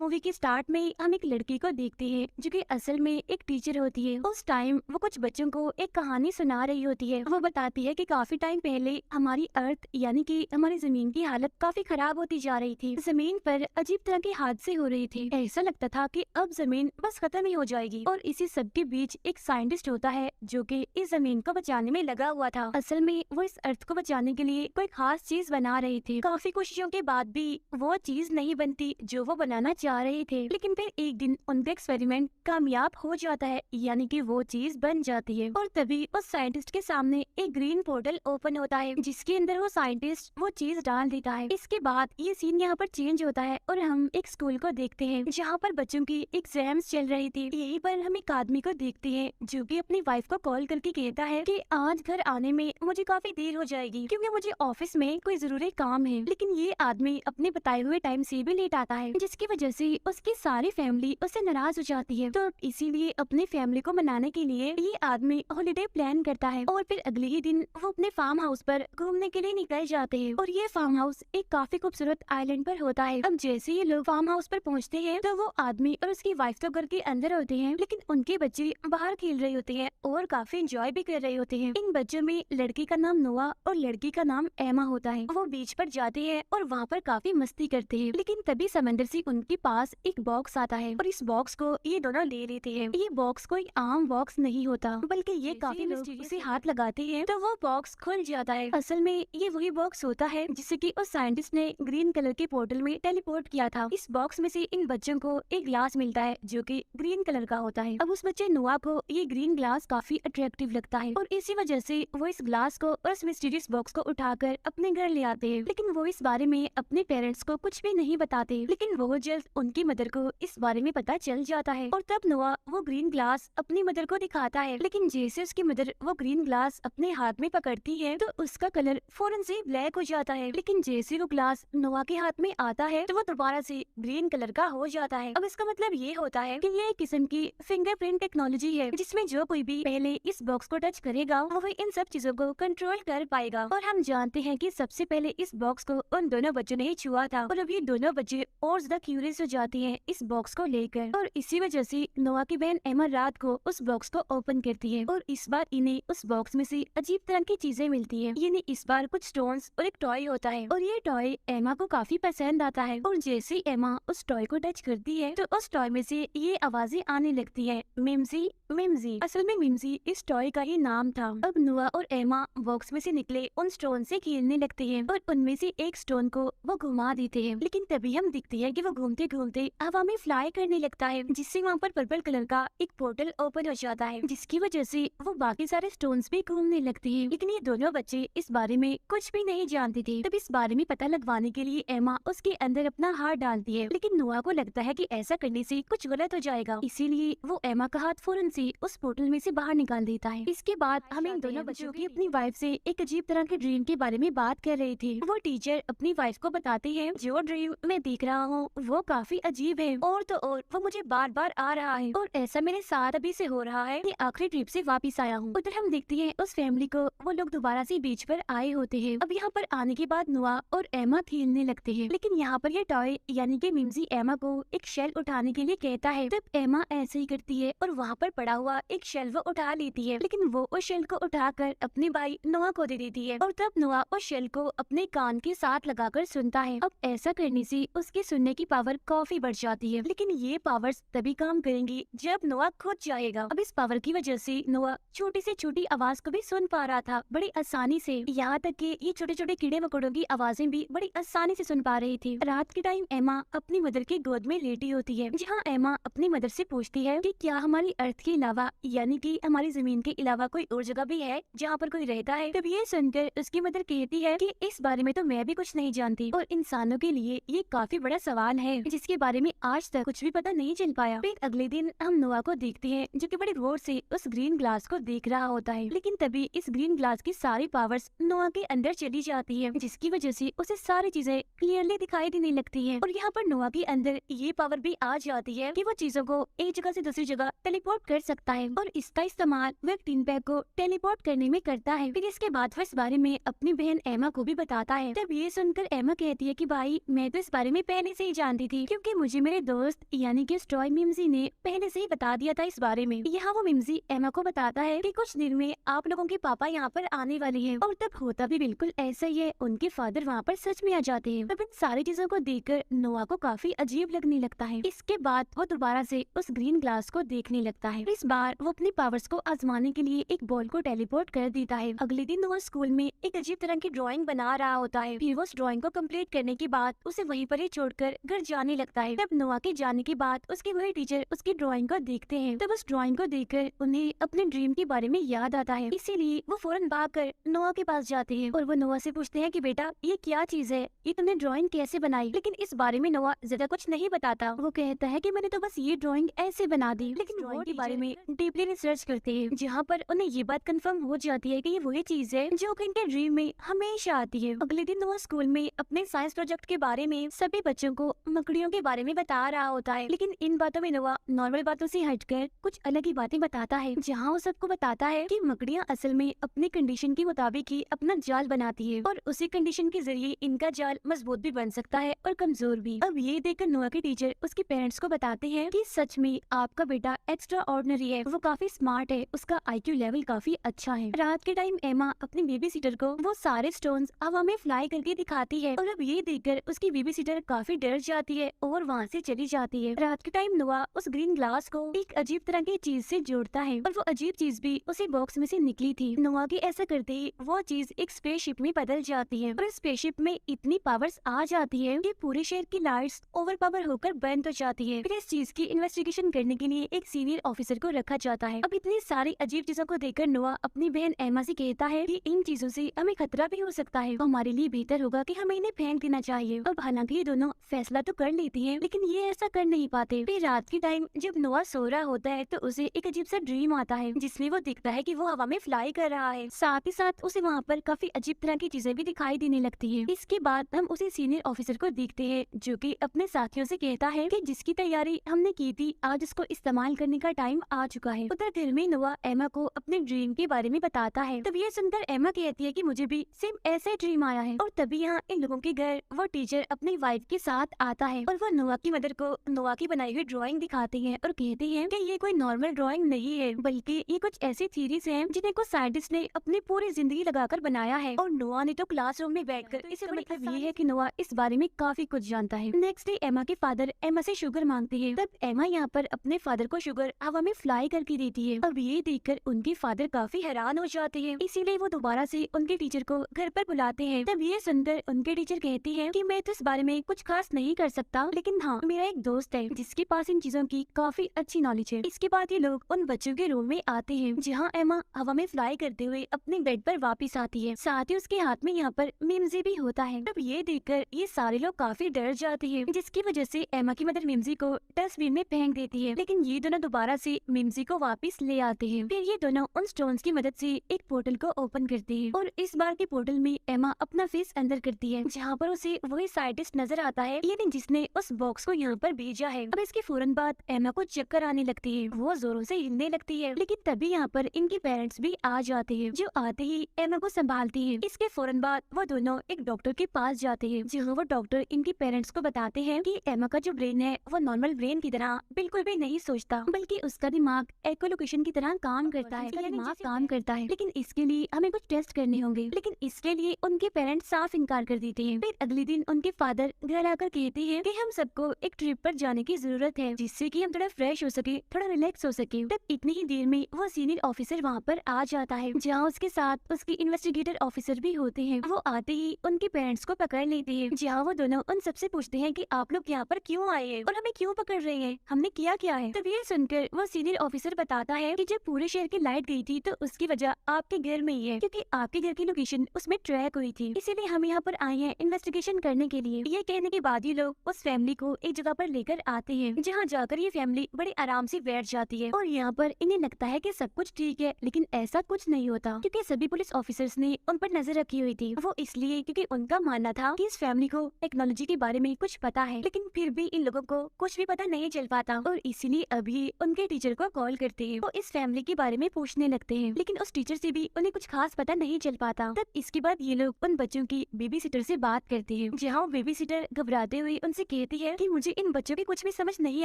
Movie के start में हम एक लड़की को देखते हैं जो कि असल में एक टीचर होती है। उस टाइम वो कुछ बच्चों को एक कहानी सुना रही होती है। वो बताती है कि काफी टाइम पहले हमारी अर्थ यानी कि हमारी जमीन की हालत काफी खराब होती जा रही थी। जमीन पर अजीब तरह के हादसे हो रहे थे। ऐसा लगता था कि अब जमीन बस खत्म ही हो जाएगी। और इसी सब के बीच एक साइंटिस्ट होता है जो कि इस जमीन को बचाने में लगा हुआ था। असल में वो इस अर्थ को बचाने के लिए कोई खास चीज बना रहे थे। काफी कोशिशों के बाद भी वो चीज नहीं बनती जो वो बनाना चाह रहे थे। लेकिन फिर एक दिन उनका एक्सपेरिमेंट कामयाब हो जाता है, यानी कि वो चीज बन जाती है। और तभी उस साइंटिस्ट के सामने एक ग्रीन पोर्टल ओपन होता है जिसके अंदर वो साइंटिस्ट वो चीज डाल देता है। इसके बाद ये सीन यहाँ पर चेंज होता है और हम एक स्कूल को देखते हैं जहाँ पर बच्चों की एग्जाम्स चल रही थी। यहीं पर हम एक आदमी को देखते हैं जो कि अपनी वाइफ को कॉल करके कहता है कि आज घर आने में मुझे काफी देर हो जाएगी क्योंकि मुझे ऑफिस में कोई जरूरी काम है। लेकिन ये आदमी अपने बताए हुए टाइम से भी लेट आता है जिसकी वजह से उसकी सारी फैमिली उससे नाराज हो जाती है। तो इसीलिए अपनी फैमिली को मनाने के लिए ये आदमी हॉलिडे प्लान करता है और फिर अगले ही दिन वो अपने फार्म हाउस पर घूमने के लिए निकल जाते हैं। और ये फार्म हाउस एक काफी खूबसूरत आइलैंड पर होता है। अब जैसे ये लोग फार्म हाउस पर पहुँचते हैं तो वो आदमी और उसकी वाइफ तो घर के अंदर होते हैं, लेकिन उनके बच्चे बाहर खेल रहे होते हैं और काफी एंजॉय भी कर रहे होते हैं। इन बच्चों में लड़की का नाम नोआ और लड़की का नाम एमा होता है। वो बीच पर जाते हैं और वहाँ पर काफी मस्ती करते हैं। लेकिन तभी समंदर से उनके पास एक बॉक्स आता है और इस बॉक्स को ये दोनों ले लेते हैं। ये बॉक्स कोई आम बॉक्स नहीं होता बल्कि ये काफी मिस्टीरियस से हाथ लगाते हैं तो वो बॉक्स खुल जाता है। असल में ये वही बॉक्स होता है जिसे कि उस साइंटिस्ट ने ग्रीन कलर के पोर्टल में टेलीपोर्ट किया था। इस बॉक्स में से इन बच्चों को एक ग्लास मिलता है जो कि ग्रीन कलर का होता है। अब उस बच्चे नोआ को ये ग्रीन ग्लास काफी अट्रैक्टिव लगता है और इसी वजह से वो इस ग्लास को और इस मिस्टीरियस बॉक्स को उठाकर अपने घर ले आते हैं। लेकिन वो इस बारे में अपने पेरेंट्स को कुछ भी नहीं बताते। लेकिन वो जल्द उनकी मदर को इस बारे में पता चल जाता है और तब नोआ वो ग्रीन ग्लास अपनी मदर को दिखाता है। लेकिन जैसे उसकी मदर वो ग्रीन ग्लास अपने हाथ में पकड़ती है तो उसका कलर फौरन से ब्लैक हो जाता है। लेकिन जैसे वो ग्लास नोआ के हाथ में आता है तो वो दोबारा से ग्रीन कलर का हो जाता है। अब इसका मतलब ये होता है कि ये एक किस्म की फिंगरप्रिंट टेक्नोलॉजी है जिसमें जो कोई भी पहले इस बॉक्स को टच करेगा वो इन सब चीजों को कंट्रोल कर पाएगा। और हम जानते हैं कि सबसे पहले इस बॉक्स को उन दोनों बच्चों ने ही छुआ था और अब ये दोनों बच्चे और ज्यादा क्यूरियस हो जाते हैं इस बॉक्स को लेकर। और इसी वजह से नोआ की बहन एमा रात को उस बॉक्स को ओपन करती है और इस बार इन्हें उस बॉक्स में से अजीब तरह की चीजें मिलती है। यानी इस बार कुछ स्टोन्स और एक टॉय होता है और ये टॉय एमा को काफी पसंद आता है। और जैसे एमा उस टॉय को टच करती है तो उस टॉय में से ये आवाजें आने लगती है, मिम्जी मिम्जी। असल में मिम्जी इस टॉय का ही नाम था। अब नोआ और एमा बॉक्स में से निकले उन स्टोन से खेलने लगते हैं और उनमें से एक स्टोन को वो घुमा देते हैं। लेकिन तभी हम दिखते हैं कि वो घूमते घूमते हवा में फ्लाई करने लगता है जिससे वहाँ पर पर्पल कलर का एक पोर्टल ओपन हो जाता है जिसकी वजह से वो बाकी सारे स्टोन्स भी घूमने लगते हैं। लेकिन ये दोनों बच्चे इस बारे में कुछ भी नहीं जानते थे। तब इस बारे में पता लगवाने के लिए एमा उसके अंदर अपना हाथ डालती है। लेकिन नोआ को लगता है कि ऐसा करने से कुछ गलत हो जाएगा, इसीलिए वो एमा का हाथ फौरन से उस पोर्टल में से बाहर निकाल देता है। इसके बाद हम इन दोनों बच्चों की अपनी वाइफ से एक अजीब तरह के ड्रीम के बारे में बात कर रहे थे। वो टीचर अपनी वाइफ को बताते हैं जो ड्रीम मैं देख रहा हूँ वो काफी अजीब है और तो और वो मुझे बार बार आ रहा है और ऐसा मेरे साथ अभी से हो रहा है कि आखिरी ट्रिप से वापस आया हूँ। उधर हम देखते हैं उस फैमिली को वो लोग दोबारा से बीच पर आए होते हैं। अब यहाँ पर आने के बाद नोआ और एमा खेलने लगते हैं। लेकिन यहाँ पर ये टॉय यानी कि मिम्जी एमा को एक शेल उठाने के लिए कहता है। तब एमा ऐसे ही करती है और वहाँ पर पड़ा हुआ एक शेल वो उठा लेती है। लेकिन वो उस शेल को उठाकर अपने भाई नोआ को दे देती है और तब नोआ उस शेल को अपने कान के साथ लगाकर सुनता है। अब ऐसा करने से उसके सुनने की पावर काफी बढ़ जाती है। लेकिन ये पावर्स तभी काम करेंगी जब नोआ खुद चाहेगा। अब इस पावर की वजह से नोआ छोटी से छोटी आवाज को भी सुन पा रहा था बड़ी आसानी से, यहाँ तक कि ये छोटे छोटे कीड़े मकोड़ों की आवाजें भी बड़ी आसानी से सुन पा रही थी। रात के टाइम एमा अपनी मदर की गोद में लेटी होती है जहाँ एमा अपनी मदर से पूछती है कि क्या हमारी अर्थ के अलावा यानी कि हमारी जमीन के अलावा कोई और जगह भी है जहाँ पर कोई रहता है। तब ये सुनकर उसकी मदर कहती है कि इस बारे में तो मैं भी कुछ नहीं जानती और इंसानों के लिए ये काफी बड़ा सवाल है जिसके बारे में आज तक कुछ भी पता नहीं चल पाया। फिर अगले दिन हम नोआ को देखते हैं जो कि बड़ी गौर से उस ग्रीन ग्लास को देख रहा होता है। लेकिन तभी इस ग्रीन ग्लास की सारी पावर्स नोआ के अंदर चली जाती है जिसकी वजह से उसे सारी चीजें क्लियरली दिखाई देने लगती है। और यहाँ पर नोआ के अंदर ये पावर भी आ जाती है कि वो चीजों को एक जगह से दूसरी जगह टेलीपोर्ट कर सकता है और इसका इस्तेमाल वो एक टिन बैग को टेलीपोर्ट करने में करता है। फिर इसके बाद वो इस बारे में अपनी बहन एमा को भी बताता है। तब ये सुनकर एमा कहती है कि भाई मैं तो इस बारे में पहले से ही जानती थी क्योंकि मुझे मेरे दोस्त यानी कि स्टॉय मिम्जी ने पहले से ही बता दिया था इस बारे में। यहाँ वो मिम्जी एमा को बताता है कि कुछ दिन में आप लोगों के पापा यहाँ पर आने वाले हैं, और तब होता भी बिल्कुल ऐसा ही है। उनके फादर वहाँ पर सच में आ जाते हैं। तब इन सारी चीजों को देखकर नोआ को काफी अजीब लगने लगता है। इसके बाद वो दोबारा से उस ग्रीन ग्लास को देखने लगता है। इस बार वो अपनी पावर्स को आजमाने के लिए एक बॉल को टेलीपोर्ट कर देता है। अगले दिन नोआ स्कूल में एक अजीब तरह की ड्राइंग बना रहा होता है। फिर वो उस ड्राइंग को कंप्लीट करने के बाद उसे वहीं पर ही छोड़कर घर जाने लगता है। तब नोआ के जाने के बाद उसके वही टीचर उसकी ड्राइंग को देखते हैं। तब उस ड्राइंग को देखकर उन्हें अपने ड्रीम के बारे में याद आता है। इसीलिए वो फौरन भागकर नोआ के पास जाते हैं और वो नोआ से पूछते हैं कि बेटा ये क्या चीज है, ये तुमने ड्राइंग कैसे बनाई। लेकिन इस बारे में नोआ ज्यादा कुछ नहीं बताता। वो कहता है कि मैंने तो बस ये ड्राइंग ऐसे बना दी। लेकिन ड्राइंग के बारे में डीपली रिसर्च करते हैं, जहाँ पर उन्हें ये बात कंफर्म हो जाती है कि ये वही चीज है जो इनके ड्रीम में हमेशा आती है। अगले दिन नोआ स्कूल में अपने साइंस प्रोजेक्ट के बारे में सभी बच्चों को मकड़ियों के बारे में बता रहा होता है। लेकिन इन बातों में नोआ नॉर्मल बातों से हटकर कुछ अलग ही बातें बताता है, जहाँ वो सबको बताता है कि मकड़ियाँ असल में अपनी कंडीशन के मुताबिक ही अपना जाल बनाती है, और उसी कंडीशन के जरिए इनका जाल मजबूत भी बन सकता है और कमजोर भी। अब ये देखकर नोआ के टीचर उसके पेरेंट्स को बताते हैं कि सच में आपका बेटा एक्स्ट्रा ऑर्डिनरी है, वो काफी स्मार्ट है, उसका IQ लेवल काफी अच्छा है। रात के टाइम एमा अपनी बेबी सीटर को वो सारे स्टोन्स हवा में फ्लाई करके दिखाती है, और अब ये देखकर उसकी बेबी सीटर काफी डर जाती है और वहाँ से चली जाती है। रात के टाइम नोआ उस ग्रीन ग्लास को एक अजीब तरह की चीज से जोड़ता है, और वो अजीब चीज भी उसी बॉक्स में से निकली थी। नोआ के ऐसा करते ही वो चीज एक स्पेसशिप में बदल जाती है, और स्पेसशिप में इतनी पावर्स आ जाती है कि पूरे शहर की लाइट्स ओवर पावर होकर बंद हो जाती है। फिर इस चीज की इन्वेस्टिगेशन करने के लिए एक सीनियर ऑफिसर को रखा जाता है। अब इतनी सारी अजीब चीजों को देखकर नोआ अपनी बहन एमा से कहता है कि इन चीजों से हमें खतरा भी हो सकता है, हमारे लिए बेहतर होगा कि हमें इन्हें फेंक देना चाहिए। अब हालांकि ये दोनों फैसला तो कर लेती हैं, लेकिन ये ऐसा कर नहीं पाते। फिर रात के टाइम जब नोआ सो रहा होता है तो उसे एक अजीब सा ड्रीम आता है, जिसमें वो दिखता है कि वो हवा में फ्लाई कर रहा है। साथ ही साथ उसे वहाँ पर काफी अजीब तरह की चीजें भी दिखाई देने लगती है। इसके बाद हम उसी सीनियर ऑफिसर को देखते हैं, जो कि अपने साथियों से कहता है कि जिसकी तैयारी हमने की थी आज उसको इस्तेमाल करने का टाइम आ चुका है। उधर घर में नोआ एमा को अपने ड्रीम के बारे में बताता है। तब ये सुनकर एमा कहती है कि मुझे भी सेम ऐसे ड्रीम आया है। और तभी यहाँ इन लोगों के घर वो टीचर अपनी वाइफ के साथ आता है, और वो नोआ की मदर को नोआ की बनाई हुई ड्राइंग दिखाते हैं और कहते हैं कि ये कोई नॉर्मल ड्राइंग नहीं है, बल्कि ये कुछ ऐसी थीरीज हैं जिन्हें कुछ साइंटिस्ट ने अपनी पूरी जिंदगी लगाकर बनाया है। और नोआ ने तो क्लासरूम में बैठकर इसे मतलब ये है कि नोआ इस बारे में काफी कुछ जानता है। नेक्स्ट डे एमा के फादर एमा से शुगर मांगते हैं। तब एमा यहाँ पर अपने फादर को शुगर हवा में फ्लाई करके देती है। अब ये देखकर उनके फादर काफी हैरान हो जाते हैं, इसीलिए वो दोबारा से उनके टीचर को घर पर बुलाते हैं। तब ये सुनकर उनके टीचर कहती है कि मैं तो इस बारे में कुछ खास नहीं कर सकता, लेकिन हाँ मेरा एक दोस्त है जिसके पास इन चीजों की काफी अच्छी नॉलेज है। इसके बाद ये लोग उन बच्चों के रूम में आते हैं, जहाँ एमा हवा में फ्लाई करते हुए अपने बेड पर वापस आती है। साथ ही उसके हाथ में यहाँ पर मिम्जी भी होता है। तब ये देखकर ये सारे लोग काफी डर जाते हैं, जिसकी वजह से एमा की मदर मिम्जी को डस्टबिन में फेंक देती है। लेकिन ये दोनों दोबारा से मिम्जी को वापस ले आते हैं। फिर ये दोनों उन स्टोन्स की मदद से एक पोर्टल को ओपन करते हैं, और इस बार के पोर्टल में एमा अपना फेस अंदर करती है, जहाँ पर उसे वही साइंटिस्ट नजर आता है, यानी जिसने उस बॉक्स को यहाँ पर भेजा है। अब इसके फौरन बाद एमा को चक्कर आने लगती है, वो जोरों से हिलने लगती है। लेकिन तभी यहाँ पर इनके पेरेंट्स भी आ जाते हैं, जो आते ही एमा को संभालती है। इसके फौरन बाद वो दोनों एक डॉक्टर के पास जाते हैं, जहाँ वो डॉक्टर इनके पेरेंट्स को बताते हैं कि एमा का जो ब्रेन है वो नॉर्मल ब्रेन की तरह बिल्कुल भी नहीं सोचता, बल्कि उसका दिमाग एकोलोकेशन की तरह काम करता है, दिमाग काम करता है। लेकिन इसके लिए हमें कुछ टेस्ट करने होंगे। लेकिन इसके लिए उनके पेरेंट्स साफ इनकार कर देते हैं। फिर अगले दिन उनके फादर घर आकर कहते हैं कि हम सबको एक ट्रिप पर जाने की जरूरत है, जिससे कि हम थोड़ा फ्रेश हो सके, थोड़ा रिलैक्स हो सके। तब इतनी ही देर में वो सीनियर ऑफिसर वहाँ पर आ जाता है, जहाँ उसके साथ उसके इन्वेस्टिगेटर ऑफिसर भी होते हैं। वो आते ही उनके पेरेंट्स को पकड़ लेते हैं, जहाँ वो दोनों उन सबसे पूछते हैं कि आप लोग यहाँ पर क्यों आए हैं और हमें क्यों पकड़ रहे हैं, हमने किया क्या है। तब ये सुनकर वो सीनियर ऑफिसर बताता है कि जब पूरे शहर की लाइट गई थी तो उसकी वजह आपके घर में ही है, क्योंकि आपके घर की लोकेशन उसमें ट्रैक हुई थी, इसीलिए हम यहाँ पर आए हैं इन्वेस्टिगेशन करने के लिए। ये कहने के बाद ये लोग उस फैमिली को एक जगह पर लेकर आते हैं, जहाँ जाकर ये फैमिली बड़े आराम से बैठ जाती है। और यहाँ पर इन्हें लगता है कि सब कुछ ठीक है, लेकिन ऐसा कुछ नहीं होता, क्योंकि सभी पुलिस ऑफिसर्स ने उन पर नजर रखी हुई थी। वो इसलिए क्योंकि उनका मानना था कि इस फैमिली को टेक्नोलॉजी के बारे में कुछ पता है, लेकिन फिर भी इन लोगों को कुछ भी पता नहीं चल पाता। और इसीलिए अभी उनके टीचर को कॉल करते हैं, वो इस फैमिली के बारे में पूछने लगते हैं, लेकिन उस टीचर से भी उन्हें कुछ खास पता नहीं चल पाता। तब इसके बाद ये लोग उन बच्चों की बेबी सिटर से बात करते हैं, जहाँ वो बेबी सिटर घबराते हुए उनसे कहती कहती है कि मुझे इन बच्चों की कुछ भी समझ नहीं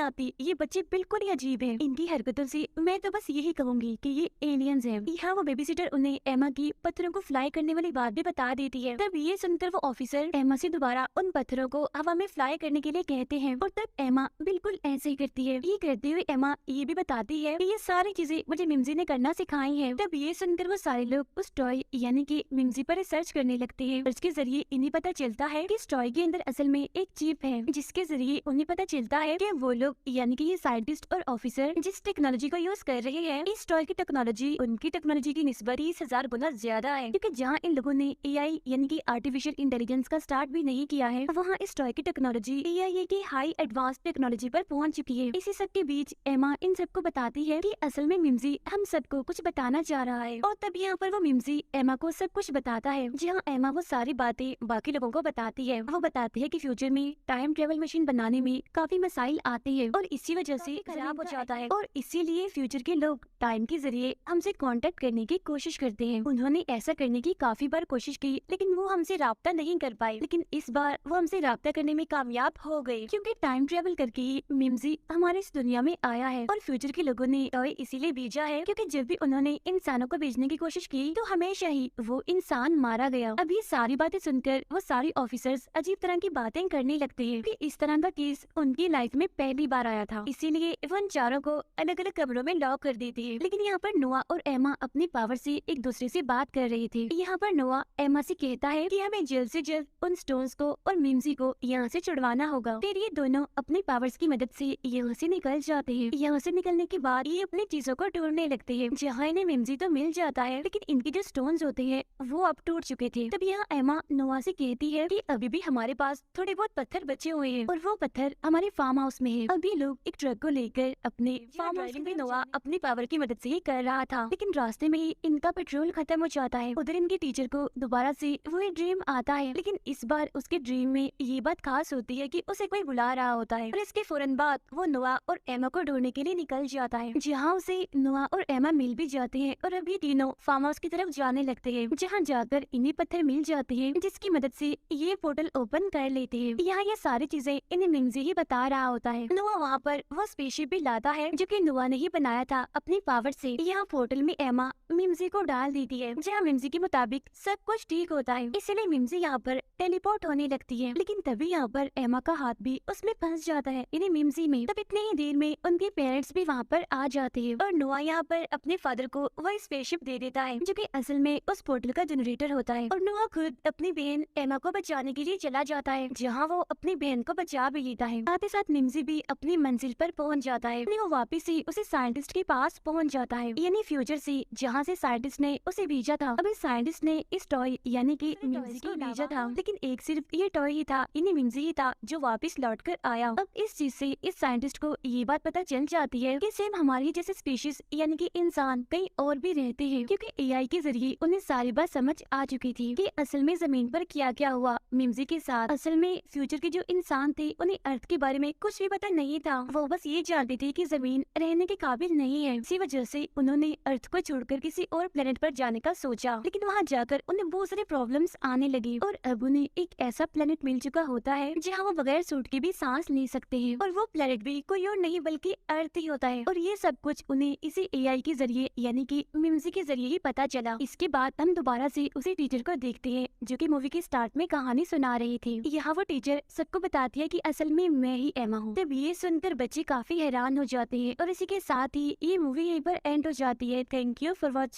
आती, ये बच्चे बिल्कुल ही अजीब हैं। इनकी हरकतों से मैं तो बस यही कहूंगी कि ये एलियंस हैं। यहाँ वो बेबीसिटर उन्हें एमा की पत्थरों को फ्लाई करने वाली बात भी बता देती है। तब ये सुनकर वो ऑफिसर एमा से दोबारा उन पत्थरों को हवा में फ्लाई करने के लिए कहते हैं और तब एमा बिल्कुल ऐसे ही करती है। ये करते हुए एमा ये भी बताती है कि ये सारी चीजें मुझे मिम्जी ने करना सिखाई है। तब ये सुनकर वो सारे लोग उस टॉय यानी कि मिम्जी पर रिसर्च करने लगते हैं। सर्च के जरिए इन्हें पता चलता है कि इस टॉय के अंदर असल में एक चिप है, जिसके जरिए उन्हें पता चलता है कि वो लोग यानी कि ये साइंटिस्ट और ऑफिसर जिस टेक्नोलॉजी को यूज कर रहे हैं, इस टॉय की टेक्नोलॉजी उनकी टेक्नोलॉजी की निस्बत 30,000 गुना ज्यादा है। क्योंकि जहाँ इन लोगों ने एआई यानी कि आर्टिफिशियल इंटेलिजेंस का स्टार्ट भी नहीं किया है, वहाँ इस टॉय की टेक्नोलॉजी एआई की हाई एडवांस टेक्नोलॉजी पर पहुंच चुकी है। इसी सब के बीच एमा इन सबको बताती है कि असल में मिम्जी हम सबको कुछ बताना चाह रहा है। और तब यहाँ पर वो मिम्जी एमा को सब कुछ बताता है। जहाँ एमा वो सारी बातें बाकी लोगों को बताती है। वो बताती है कि फ्यूचर में टाइम ट्रेवल मशीन बनाने में काफी मसाइल आते हैं और इसी वजह से खराब हो जाता है और इसीलिए फ्यूचर के लोग टाइम के जरिए हमसे कांटेक्ट करने की कोशिश करते हैं। उन्होंने ऐसा करने की काफी बार कोशिश की, लेकिन वो हमसे राब्ता नहीं कर पाए। लेकिन इस बार वो हमसे राब्ता करने में कामयाब हो गए, क्योंकि टाइम ट्रेवल करके ही मिम्जी हमारे इस दुनिया में आया है। और फ्यूचर के लोगों ने टॉय इसीलिए भेजा है क्योंकि जब भी उन्होंने इंसानों को भेजने की कोशिश की तो हमेशा ही वो इंसान मारा गया। अब ये सारी बातें सुनकर वो सारी ऑफिसर्स अजीब तरह की बातें करने लगते हैं कि इस तरह का केस उनकी लाइफ में पहली बार आया था, इसीलिए वो उन चारों को अलग अलग कमरों में लॉक कर देती है। लेकिन यहाँ पर नोआ और एमा अपनी पावर से एक दूसरे से बात कर रहे थे। यहाँ पर नोआ एमा से कहता है कि हमें जल्द से जल्द उन स्टोन्स को और मिम्जी को यहाँ से छुड़वाना होगा। फिर ये दोनों अपनी पावर्स की मदद से यहाँ से निकल जाते हैं। यहाँ से निकलने के बाद ये अपनी चीजों को ढूंढने लगते हैं। जहाँ इन्हें मिम्जी तो मिल जाता है, लेकिन इनके जो स्टोन्स होते हैं वो अब टूट चुके थे। तब यहाँ एमा नोआ से कहती है कि अभी भी हमारे पास थोड़े बहुत पत्थर बचे हुए हैं और वो पत्थर हमारे फार्म हाउस में है। अभी लोग एक ट्रक को लेकर अपने फार्म हाउस में नोआ अपनी पावर की मदद से ही कर रहा था, लेकिन रास्ते में ही इनका पेट्रोल खत्म हो जाता है। उधर इनके टीचर को दोबारा से वही ड्रीम आता है, लेकिन इस बार उसके ड्रीम में ये बात खास होती है कि उसे कोई बुला रहा होता है। और इसके फौरन बाद वो नोआ और एमा को ढूंढने के लिए निकल जाता है, जहाँ उसे नोआ और एमा मिल भी जाते हैं और अभी तीनों फार्म हाउस की तरफ जाने लगते हैं, जहाँ जाकर इन्हें पत्थर मिल जाते हैं जिसकी मदद से ये पोर्टल ओपन कर लेते हैं। यहाँ ये सारी चीजें इन्हें मिम्जी ही बता रहा होता है। नोआ वहाँ पर वो स्पेसशिप भी लाता है जो कि नोआ ने ही बनाया था अपनी पावर से। यहाँ पोर्टल में एमा मिम्जी को डाल देती है, जहाँ मिम्जी के मुताबिक सब कुछ ठीक होता है, इसीलिए मिम्जी यहाँ पर टेलीपोर्ट होने लगती है। लेकिन तभी यहाँ पर एमा का हाथ भी उसमें फंस जाता है, यानी मिम्जी में। तब इतनी ही देर में उनके पेरेंट्स भी वहाँ पर आ जाते हैं और नोआ यहाँ पर अपने फादर को वह स्पेसशिप दे देता है जो कि असल में उस पोर्टल का जनरेटर होता है। और नोआ खुद अपनी बहन एमा को बचाने के लिए चला जाता है, जहाँ वो अपनी बहन को बचा भी लेता है। साथ ही साथ मिम्जी भी अपनी मंजिल पर पहुँच जाता है। वो वापिस ही उसे साइंटिस्ट के पास पहुँच जाता है, यानी फ्यूचर से, जहाँ से साइंटिस्ट ने उसे भेजा था। अब इस साइंटिस्ट ने इस टॉय यानी कि मिम्जी को भेजा था, लेकिन एक सिर्फ ये टॉय ही था, यानी मिम्जी ही था जो वापस लौट कर आया। अब इस चीज से इस साइंटिस्ट को ये बात पता चल जाती है कि सेम हमारी जैसे स्पीशीज यानी कि इंसान कहीं और भी रहते हैं, क्योंकि एआई के जरिए उन्हें सारी बात समझ आ चुकी थी कि असल में जमीन पर क्या क्या हुआ मिम्जी के साथ। असल में फ्यूचर के जो इंसान थे उन्हें अर्थ के बारे में कुछ भी पता नहीं था, वो बस ये जानते थे कि जमीन रहने के काबिल नहीं है। इसी वजह से उन्होंने अर्थ को छोड़कर किसी और प्लेनेट पर जाने का सोचा, लेकिन वहाँ जाकर उन्हें बहुत सारी प्रॉब्लम्स आने लगी और अब उन्हें एक ऐसा प्लेनेट मिल चुका होता है जहाँ वो बगैर सूट के भी सांस ले सकते हैं, और वो प्लेनेट भी कोई और नहीं बल्कि अर्थ ही होता है। और ये सब कुछ उन्हें इसी एआई के जरिए यानी कि मिम्जी के जरिए ही पता चला। इसके बाद हम दोबारा से उसी टीचर को देखते हैं जो कि मूवी के स्टार्ट में कहानी सुना रही थी। यहाँ वो टीचर सबको बताती है कि असल में मैं ही एमा हूँ। तब ये सुनकर बच्चे काफी हैरान हो जाते हैं और इसी के साथ ही ये मूवी यहीं पर एंड हो जाती है। Thank you for watching.